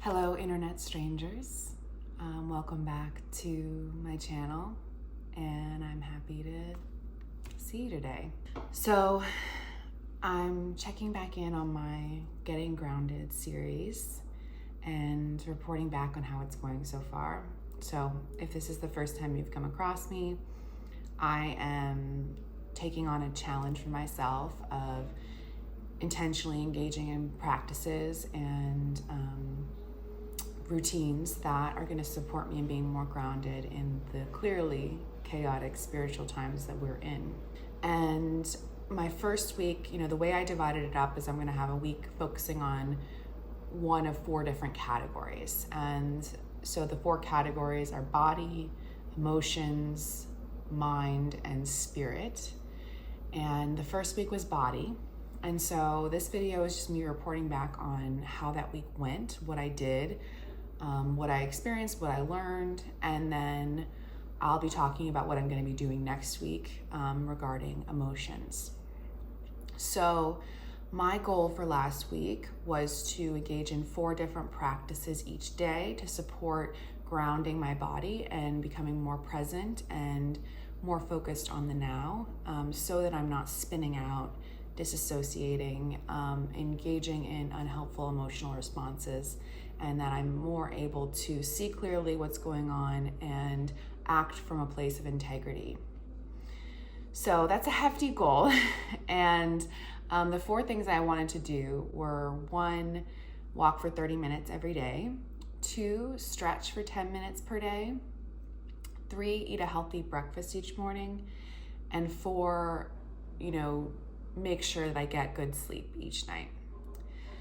Hello, internet strangers. Welcome back to my channel, and I'm happy to see you today. So, I'm checking back in on my Getting Grounded series and reporting back on how it's going so far. So, if this is the first time you've come across me, I am taking on a challenge for myself of intentionally engaging in practices and routines that are going to support me in being more grounded in the clearly chaotic spiritual times that we're in. And my first week, the way I divided it up is I'm going to have a week focusing on one of 4 different categories. And so the 4 categories are body, emotions, mind, and spirit. And the first week was body. And so this video is just me reporting back on how that week went, what I did, what I experienced, what I learned, and then I'll be talking about what I'm going to be doing next week regarding emotions. So my goal for last week was to engage in 4 different practices each day to support grounding my body and becoming more present and more focused on the now, so that I'm not spinning out, disassociating, engaging in unhelpful emotional responses, and that I'm more able to see clearly what's going on and act from a place of integrity. So that's a hefty goal. And the 4 things I wanted to do were 1, walk for 30 minutes every day, 2, stretch for 10 minutes per day, 3, eat a healthy breakfast each morning, and 4, make sure that I get good sleep each night.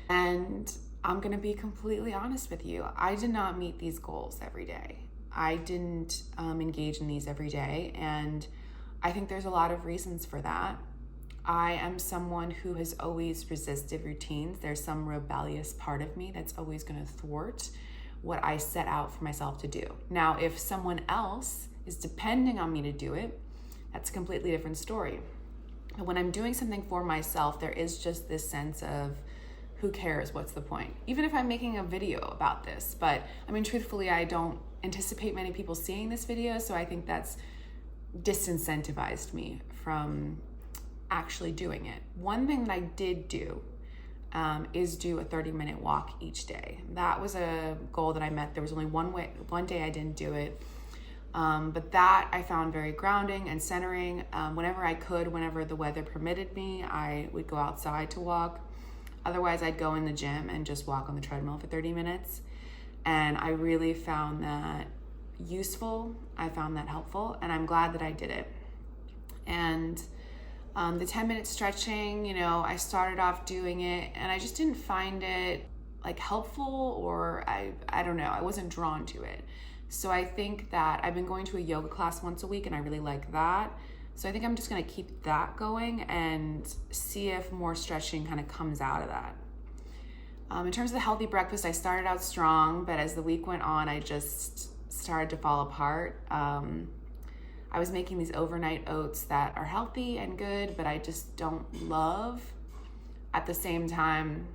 And I'm gonna be completely honest with you. I did not meet these goals every day. I didn't engage in these every day, and I think there's a lot of reasons for that. I am someone who has always resisted routines. There's some rebellious part of me that's always gonna thwart what I set out for myself to do. Now, if someone else is depending on me to do it, that's a completely different story. But when I'm doing something for myself, there is just this sense of, who cares? What's the point? Even if I'm making a video about this, but truthfully, I don't anticipate many people seeing this video, so I think that's disincentivized me from actually doing it. One thing that I did do is do a 30-minute walk each day. That was a goal that I met. There was only one day I didn't do it. But that I found very grounding and centering. Whenever I could, whenever the weather permitted me, I would go outside to walk. Otherwise, I'd go in the gym and just walk on the treadmill for 30 minutes. And I really found that useful. I found that helpful, and I'm glad that I did it. And the 10-minute stretching, I started off doing it, and I just didn't find it helpful, or I don't know, I wasn't drawn to it. So I think that I've been going to a yoga class once a week, and I really like that. So I think I'm just gonna keep that going and see if more stretching kind of comes out of that. In terms of the healthy breakfast, I started out strong, but as the week went on, I just started to fall apart. I was making these overnight oats that are healthy and good, but I just don't love. At the same time,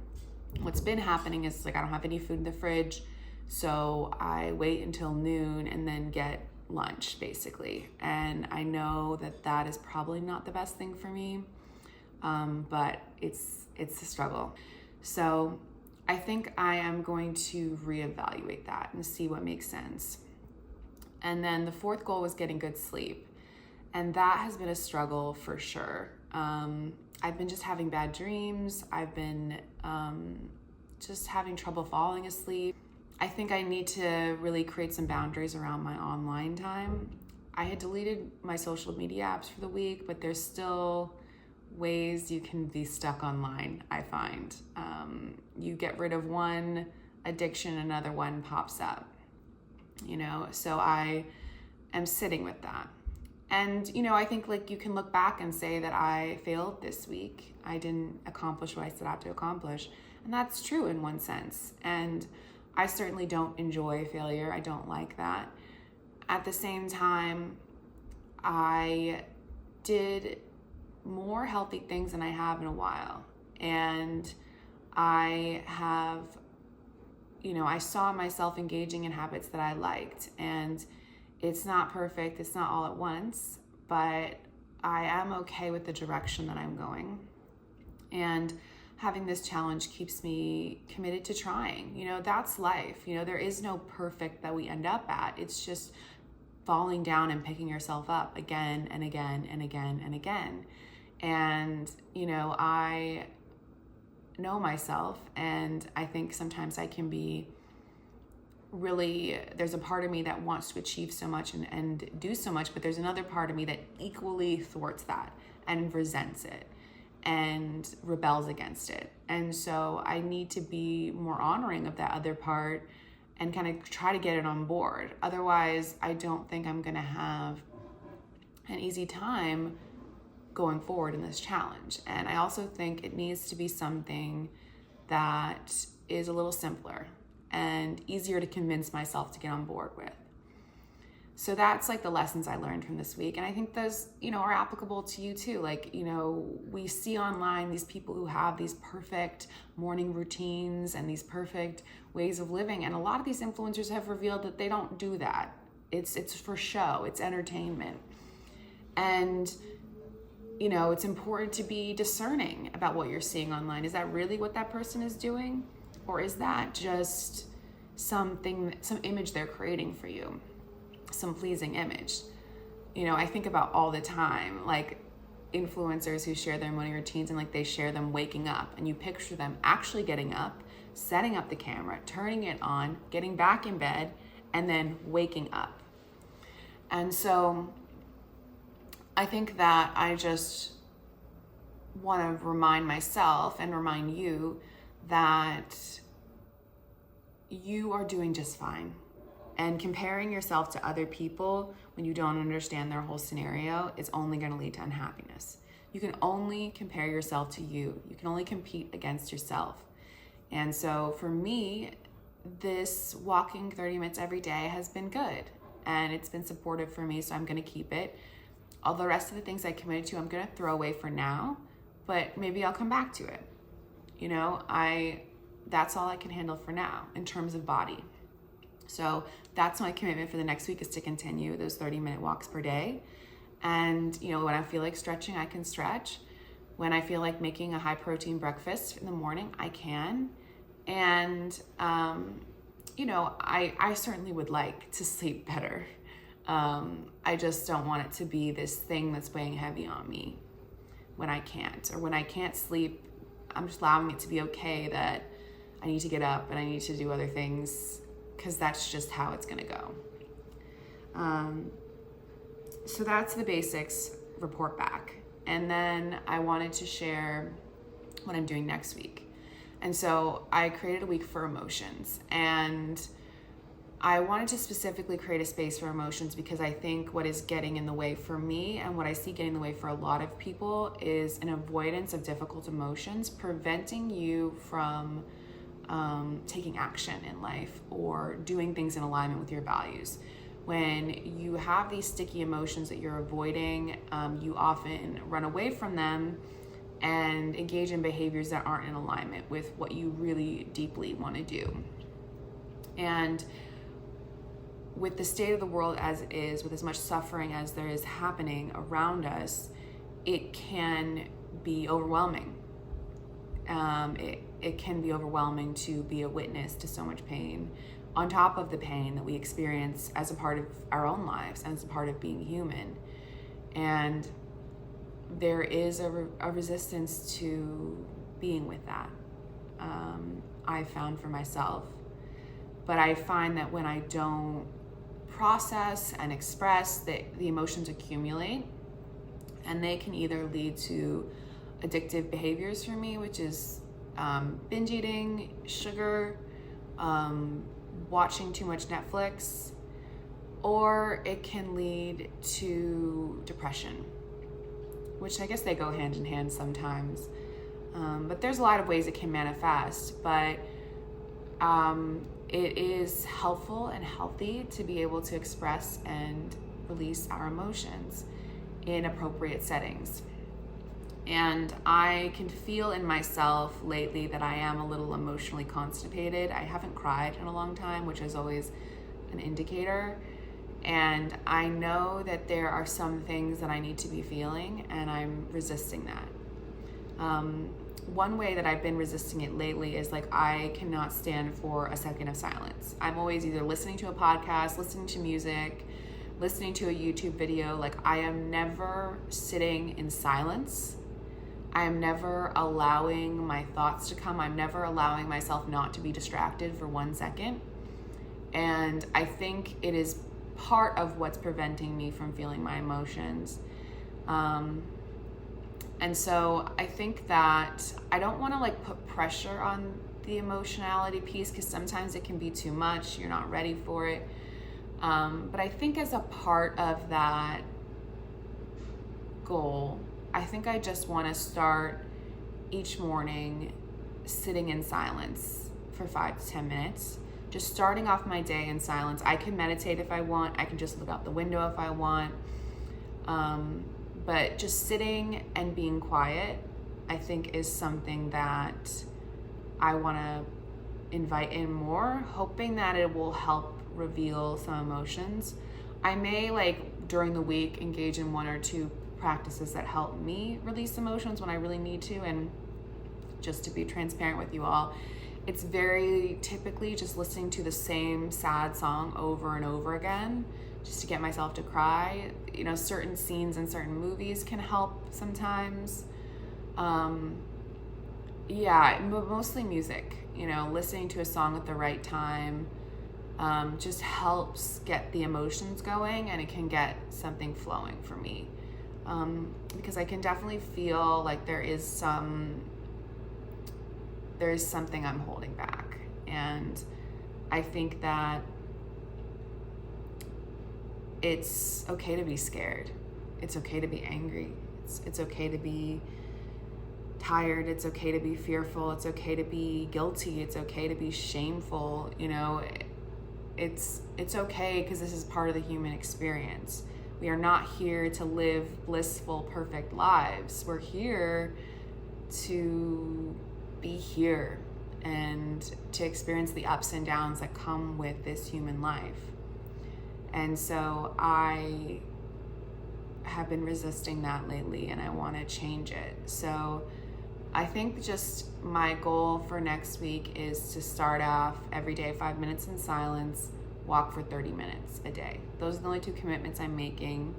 what's been happening is I don't have any food in the fridge, so I wait until noon and then get lunch, basically. And I know that that is probably not the best thing for me, but it's a struggle. So I think I am going to reevaluate that and see what makes sense. And then the 4th goal was getting good sleep. And that has been a struggle for sure. I've been just having bad dreams. I've been just having trouble falling asleep. I think I need to really create some boundaries around my online time. I had deleted my social media apps for the week, but there's still ways you can be stuck online, I find. You get rid of one addiction, another one pops up, so I am sitting with that. And, I think you can look back and say that I failed this week. I didn't accomplish what I set out to accomplish. And that's true in one sense. And I certainly don't enjoy failure. I don't like that. At the same time, I did more healthy things than I have in a while. And I have I saw myself engaging in habits that I liked, and it's not perfect, it's not all at once, but I am okay with the direction that I'm going. And having this challenge keeps me committed to trying. That's life. There is no perfect that we end up at. It's just falling down and picking yourself up again and again and again and again. And, I know myself, and I think sometimes I can be there's a part of me that wants to achieve so much and do so much, but there's another part of me that equally thwarts that and resents it and rebels against it. And so I need to be more honoring of that other part and kind of try to get it on board. Otherwise, I don't think I'm going to have an easy time going forward in this challenge. And I also think it needs to be something that is a little simpler and easier to convince myself to get on board with. So that's like the lessons I learned from this week. And I think those, are applicable to you too. We see online these people who have these perfect morning routines and these perfect ways of living. And a lot of these influencers have revealed that they don't do that. It's for show, it's entertainment. And, it's important to be discerning about what you're seeing online. Is that really what that person is doing? Or is that just some image they're creating for you? Some pleasing image. I think about all the time, like influencers who share their morning routines and they share them waking up, and you picture them actually getting up, setting up the camera, turning it on, getting back in bed, and then waking up. And so I think that I just want to remind myself and remind you that you are doing just fine. And comparing yourself to other people when you don't understand their whole scenario is only going to lead to unhappiness. You can only compare yourself to you. You can only compete against yourself. And so for me, this walking 30 minutes every day has been good. And it's been supportive for me, so I'm going to keep it. All the rest of the things I committed to, I'm going to throw away for now. But maybe I'll come back to it. That's all I can handle for now in terms of body. So that's my commitment for the next week, is to continue those 30-minute walks per day. And, when I feel like stretching, I can stretch. When I feel like making a high protein breakfast in the morning, I can. And, I certainly would like to sleep better. I just don't want it to be this thing that's weighing heavy on me when I can't. Or when I can't sleep, I'm just allowing it to be okay that I need to get up and I need to do other things, because that's just how it's going to go. So that's the basics, report back. And then I wanted to share what I'm doing next week. And so I created a week for emotions. And I wanted to specifically create a space for emotions because I think what is getting in the way for me, and what I see getting in the way for a lot of people, is an avoidance of difficult emotions, preventing you from taking action in life or doing things in alignment with your values. When you have these sticky emotions that you're avoiding, you often run away from them and engage in behaviors that aren't in alignment with what you really deeply want to do. And with the state of the world as it is, with as much suffering as there is happening around us, it can be overwhelming. It can be overwhelming to be a witness to so much pain, on top of the pain that we experience as a part of our own lives and as a part of being human. And there is a resistance to being with that. I found for myself. But I find that when I don't process and express, the emotions accumulate, and they can either lead to addictive behaviors for me, which is binge eating, sugar, watching too much Netflix, or it can lead to depression, which I guess they go hand in hand sometimes. But there's a lot of ways it can manifest, but it is helpful and healthy to be able to express and release our emotions in appropriate settings. And I can feel in myself lately that I am a little emotionally constipated. I haven't cried in a long time, which is always an indicator. And I know that there are some things that I need to be feeling, and I'm resisting that. One way that I've been resisting it lately is like I cannot stand for a second of silence. I'm always either listening to a podcast, listening to music, listening to a YouTube video. Like I am never sitting in silence. I am never allowing my thoughts to come. I'm never allowing myself not to be distracted for 1 second. And I think it is part of what's preventing me from feeling my emotions. And so I think that I don't want to like put pressure on the emotionality piece, because sometimes it can be too much. You're not ready for it. But I think as a part of that goal, I think I just want to start each morning sitting in silence for 5 to 10 minutes, just starting off my day in silence. I can meditate if I want. I can just look out the window if I want. But just sitting and being quiet, I think, is something that I want to invite in more, hoping that it will help reveal some emotions. I may, like, during the week, engage in 1 or 2 practices that help me release emotions when I really need to. And just to be transparent with you all, it's very typically just listening to the same sad song over and over again, just to get myself to cry. You know, certain scenes in certain movies can help sometimes. Mostly music, you know, listening to a song at the right time just helps get the emotions going, and it can get something flowing for me. Because I can definitely feel like there is something I'm holding back. And I think that it's okay to be scared. It's okay to be angry. It's okay to be tired. It's okay to be fearful. It's okay to be guilty. It's okay to be shameful. You know, it's okay, because this is part of the human experience. We are not here to live blissful, perfect lives. We're here to be here and to experience the ups and downs that come with this human life. And so I have been resisting that lately, and I want to change it. So I think just my goal for next week is to start off every day 5 minutes in silence, walk for 30 minutes a day. Those are the only 2 commitments I'm making.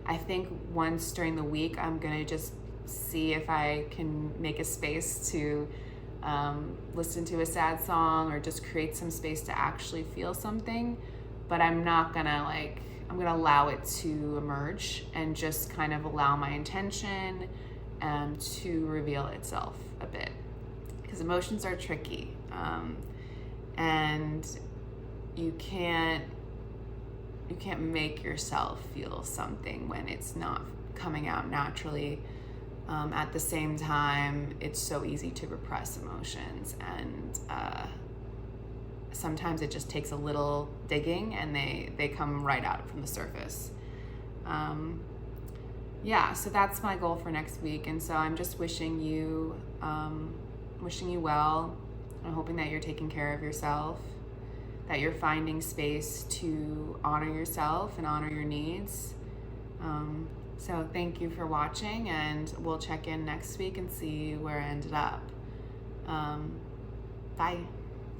I think once during the week, I'm going to just see if I can make a space to listen to a sad song, or just create some space to actually feel something. But I'm not gonna I'm gonna allow it to emerge and just kind of allow my intention to reveal itself a bit, because emotions are tricky, and you can't make yourself feel something when it's not coming out naturally. At the same time, it's so easy to repress emotions, and sometimes it just takes a little digging, and they come right out from the surface. So that's my goal for next week. And so I'm just wishing you well. I'm hoping that you're taking care of yourself, that you're finding space to honor yourself and honor your needs. So thank you for watching, and we'll check in next week and see where I ended up. Bye.